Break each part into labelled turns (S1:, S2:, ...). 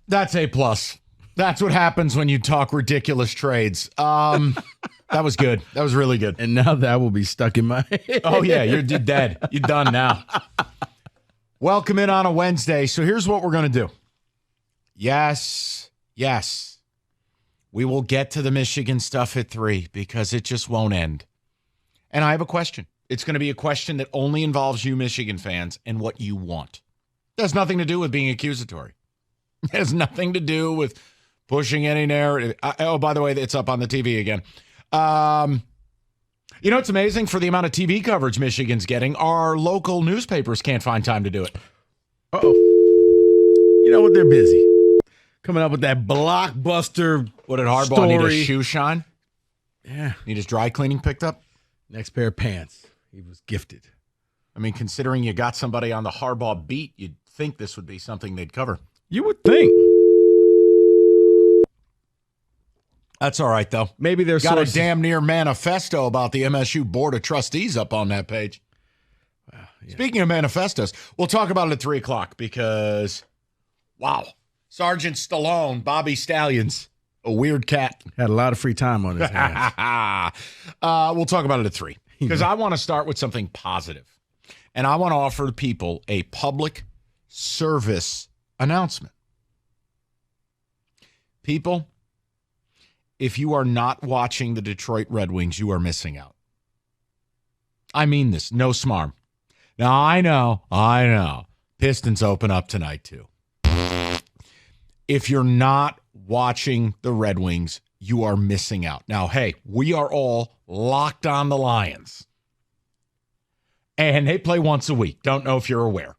S1: That's A+. That's what happens when you talk ridiculous trades. That was good. That was really good.
S2: And now that will be stuck in my head.
S1: Oh, yeah, you're dead. You're done now. Welcome in on a Wednesday. So here's what we're going to do. Yes. We will get to the Michigan stuff at 3 because it just won't end. And I have a question. It's going to be a question that only involves you Michigan fans and what you want. It has nothing to do with being accusatory. It has nothing to do with pushing any narrative. Oh, by the way, it's up on the TV again. It's amazing for the amount of TV coverage Michigan's getting. Our local newspapers can't find time to do it.
S2: Uh-oh. You know what? They're busy. Coming up with that blockbuster
S1: What did Harbaugh
S2: story.
S1: need a shoe shine?
S2: Yeah.
S1: Need his dry cleaning picked up?
S2: Next pair of pants. He was gifted.
S1: I mean, considering you got somebody on the Harbaugh beat, you'd think this would be something they'd cover.
S2: You would think.
S1: That's all right, though.
S2: Maybe there's
S1: got a damn near manifesto about the MSU Board of Trustees up on that page.
S2: Wow, yeah.
S1: Speaking of manifestos, we'll talk about it at 3 o'clock because, wow, Sergeant Stallone, Bobby Stallions, a weird cat.
S2: Had a lot of free time on his hands.
S1: We'll talk about it at 3 because I want to start with something positive. And I want to offer people a public service announcement. People, if you are not watching the Detroit Red Wings, you are missing out. I mean this, no smarm. Now, I know. Pistons open up tonight, too. If you're not watching the Red Wings, you are missing out. Now, hey, we are all locked on the Lions. And they play once a week. Don't know if you're aware.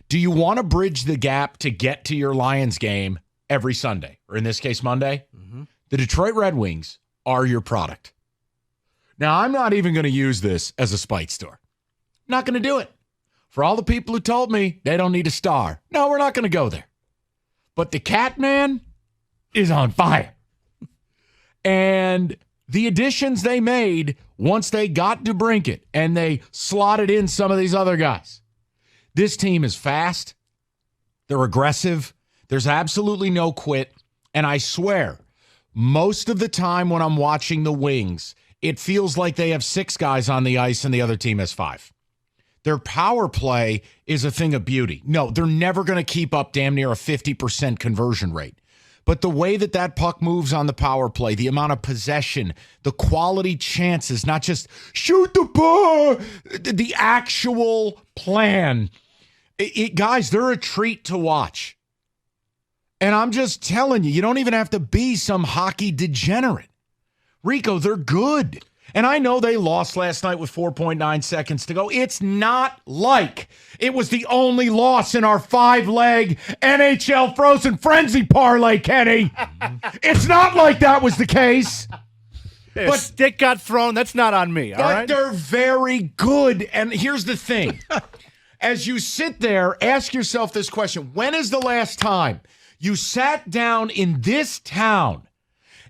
S1: Do you want to bridge the gap to get to your Lions game every Sunday, or in this case, Monday? Mm-hmm. The Detroit Red Wings are your product. Now, I'm not even going to use this as a spite store. I'm not going to do it. For all the people who told me they don't need a star. No, we're not going to go there. But the Cat Man is on fire. And the additions they made once they got DeBrincat and they slotted in some of these other guys. This team is fast. They're aggressive. There's absolutely no quit. And I swear, most of the time when I'm watching the Wings, it feels like they have 6 guys on the ice and the other team has 5. Their power play is a thing of beauty. No, they're never going to keep up damn near a 50% conversion rate. But the way that puck moves on the power play, the amount of possession, the quality chances, not just shoot the ball, the actual plan. Guys, they're a treat to watch. And I'm just telling you, you don't even have to be some hockey degenerate. Rico, they're good. And I know they lost last night with 4.9 seconds to go. It's not like it was the only loss in our 5-leg NHL Frozen Frenzy parlay, Kenny. It's not like that was the case.
S3: But stick got thrown. That's not on me, all right?
S1: But they're very good. And here's the thing. As you sit there, ask yourself this question. When is the last time you sat down in this town,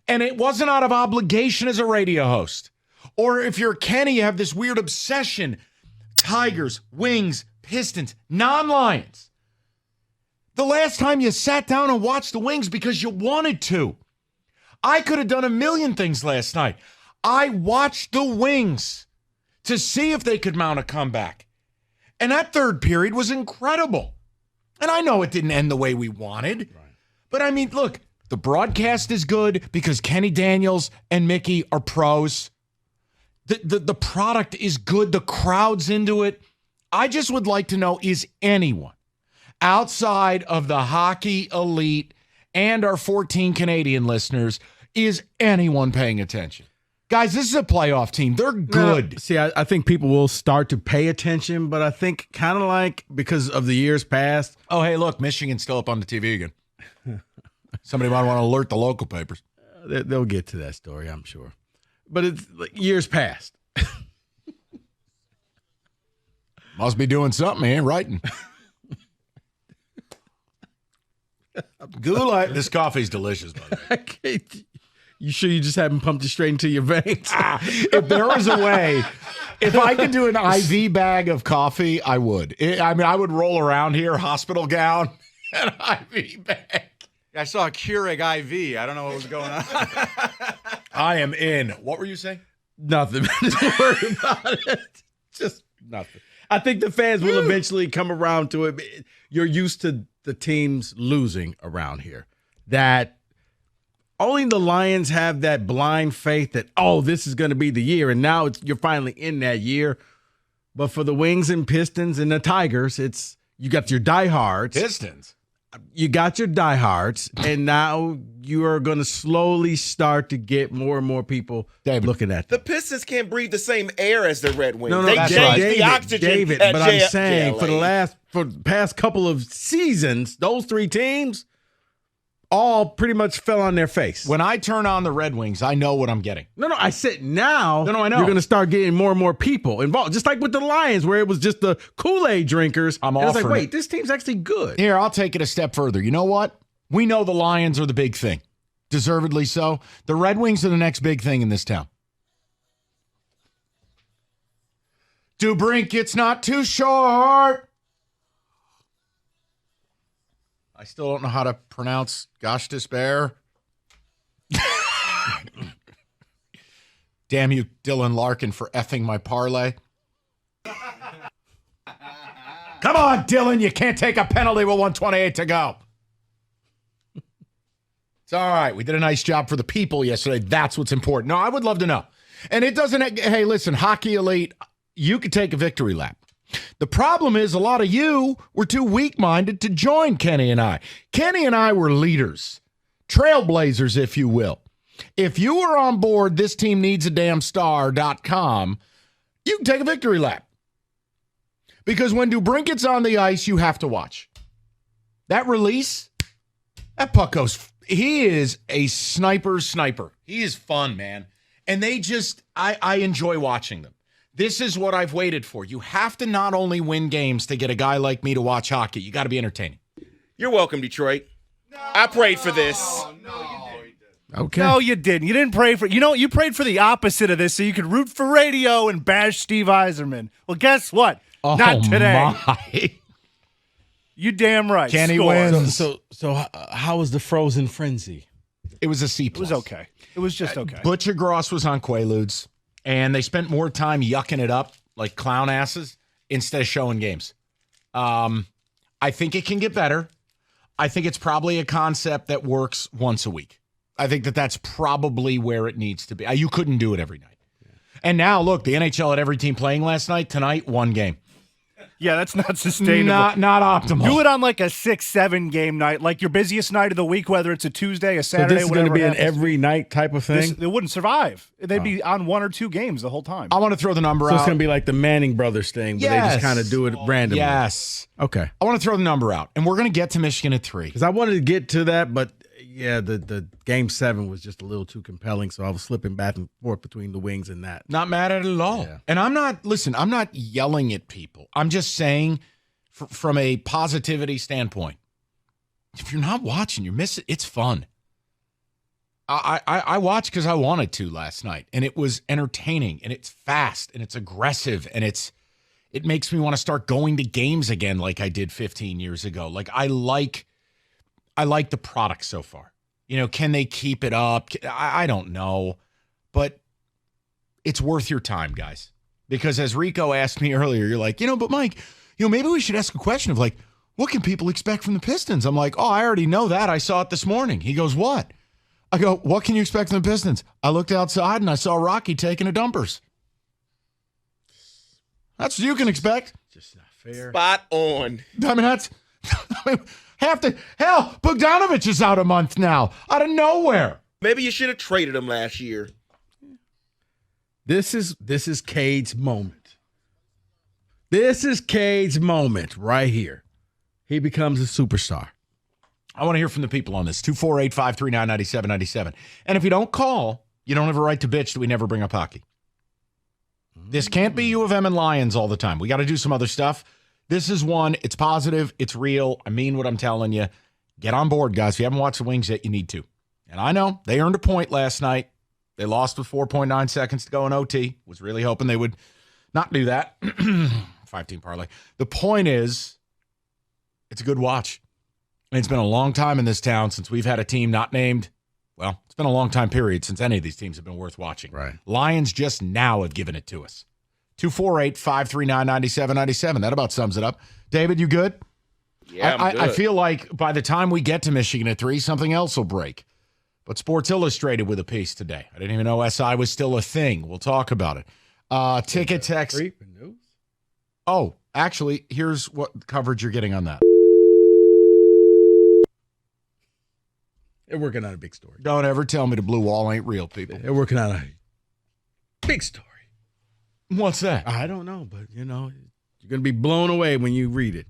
S1: and it wasn't out of obligation as a radio host, or if you're Kenny, you have this weird obsession, Tigers, Wings, Pistons, non-Lions. The last time you sat down and watched the Wings because you wanted to. I could have done a million things last night. I watched the Wings to see if they could mount a comeback. And that third period was incredible. And I know it didn't end the way we wanted. Right. But I mean, look, the broadcast is good because Kenny Daniels and Mickey are pros. The product is good. The crowd's into it. I just would like to know, is anyone outside of the hockey elite and our 14 Canadian listeners, is anyone paying attention? Guys, this is a playoff team. They're good.
S2: No, see, I think people will start to pay attention, but I think kind of like because of the years past.
S1: Oh, hey, look, Michigan's still up on the TV again. Somebody might want to alert the local papers.
S2: They'll get to that story, I'm sure. But it's like years past.
S1: Must be doing something. He ain't writing. Goulet. This coffee's delicious, by the way.
S2: You sure you just haven't pumped it straight into your veins?
S1: If there was a way, if I could do an IV bag of coffee, I would. I would roll around here, hospital gown, an IV bag.
S4: I saw a Keurig IV. I don't know what was going on.
S1: I am in. What were you saying?
S2: Nothing. Don't worry about it. Just nothing. I think the fans will eventually come around to it. You're used to the teams losing around here. That only the Lions have that blind faith that, this is going to be the year. And now you're finally in that year. But for the Wings and Pistons and the Tigers, you got your diehards.
S1: Pistons.
S2: You got your diehards, and now you are going to slowly start to get more and more people looking at them.
S5: The Pistons can't breathe the same air as the Red Wings.
S2: No,
S5: they
S2: that's
S5: changed
S2: right.
S5: the oxygen.
S2: David,
S5: at
S2: but I'm saying
S5: JLA.
S2: for the past couple of seasons, those three teams all pretty much fell on their face.
S1: When I turn on the Red Wings, I know what I'm getting.
S2: No, I said now.
S1: No, I know.
S2: You're going to start getting more and more people involved, just like with the Lions, where it was just the Kool-Aid drinkers.
S1: I'm
S2: and it's like,
S1: offering
S2: wait,
S1: it.
S2: this team's actually good.
S1: Here, I'll take it a step further. You know what? We know the Lions are the big thing. Deservedly so. The Red Wings are the next big thing in this town. Dubrink, it's not too short. I still don't know how to pronounce Gosh Despair. Damn you, Dylan Larkin, for effing my parlay. Come on, Dylan. You can't take a penalty with 128 to go. It's all right. We did a nice job for the people yesterday. That's what's important. No, I would love to know. And it doesn't, hey, listen, Hockey Elite, you could take a victory lap. The problem is a lot of you were too weak-minded to join Kenny and I. Kenny and I were leaders, trailblazers, if you will. If you were on board thisteamneedsadamnstar.com, you can take a victory lap. Because when Dubrink gets on the ice, you have to watch. That release, that puck goes, he is a sniper. He is fun, man. And they just, I enjoy watching them. This is what I've waited for. You have to not only win games to get a guy like me to watch hockey. You got to be entertaining.
S5: You're welcome, Detroit. I prayed for this.
S2: Okay.
S3: No, you didn't. You didn't pray for, you prayed for the opposite of this so you could root for radio and bash Steve Yzerman. Well, guess what? Not today.
S1: My.
S3: You damn right.
S1: Kenny
S3: Score.
S1: wins.
S2: So how was the Frozen Frenzy?
S1: It was a C+.
S3: It was okay. It was just okay.
S1: Butcher Gross was on Quaaludes, and they spent more time yucking it up like clown asses instead of showing games. I think it can get better. I think it's probably a concept that works once a week. I think that's probably where it needs to be. You couldn't do it every night. Yeah. And now, look, the NHL had every team playing last night. Tonight, one game.
S3: Yeah, that's not sustainable.
S1: Not optimal.
S3: Do it on like a 6-7 game night, like your busiest night of the week, whether it's a Tuesday, a Saturday,
S2: So this is going to be an
S3: happens.
S2: every night type of thing?
S3: They wouldn't survive. They'd be on 1 or 2 games the whole time.
S1: I want to throw the number
S2: So
S1: out.
S2: it's going to be like the Manning brothers thing, but they just kind of do it randomly.
S1: Yes.
S2: Okay.
S1: I want to throw the number out, and we're going to get to Michigan at 3.
S2: Because I wanted to get to that, but yeah, the game 7 was just a little too compelling, so I was slipping back and forth between the Wings and that.
S1: Not mad at it at all.
S2: Yeah.
S1: And I'm not yelling at people. I'm just saying from a positivity standpoint, if you're not watching, you're missing. It's fun. I watched because I wanted to last night, and it was entertaining, and it's fast, and it's aggressive, and it makes me want to start going to games again like I did 15 years ago. Like I like the product so far. Can they keep it up? I don't know, but it's worth your time, guys. Because as Rico asked me earlier, you're like, but Mike, maybe we should ask a question of like, what can people expect from the Pistons? I'm like, I already know that. I saw it this morning. He goes, what? I go, what can you expect from the Pistons? I looked outside and I saw Rocky taking a dumpers. That's what you can expect.
S2: Just not fair.
S5: Spot on.
S1: Hell, Bogdanovich is out a month now, out of nowhere.
S5: Maybe you should have traded him last year.
S2: This is Cade's moment. This is Cade's moment right here. He becomes a superstar.
S1: I want to hear from the people on this. 248-539-9797. And if you don't call, you don't have a right to bitch that we never bring up hockey. This can't be U of M and Lions all the time. We got to do some other stuff. This is one. It's positive. It's real. I mean what I'm telling you. Get on board, guys. If you haven't watched the Wings yet, you need to. And I know they earned a point last night. They lost with 4.9 seconds to go in OT. Was really hoping they would not do that. 5-team parlay. The point is, it's a good watch. It's been a long time in this town since we've had a team not named. Well, it's been a long time period since any of these teams have been worth watching.
S2: Right.
S1: Lions just now have given it to us. 248-539-9797. That about sums it up. David, you good?
S5: Yeah, I'm good.
S1: I feel like by the time we get to Michigan at 3, something else will break. But Sports Illustrated with a piece today. I didn't even know SI was still a thing. We'll talk about it. Ticket text.
S2: News?
S1: Oh, actually, here's what coverage you're getting on that.
S2: They're working on a big story.
S1: Don't ever tell me the blue wall ain't real, people.
S2: They're working on a big story.
S1: What's that?
S2: I don't know, but, you're going to be blown away when you read it.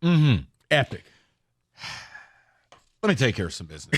S1: Mm-hmm.
S2: Epic.
S1: Let me take care of some business.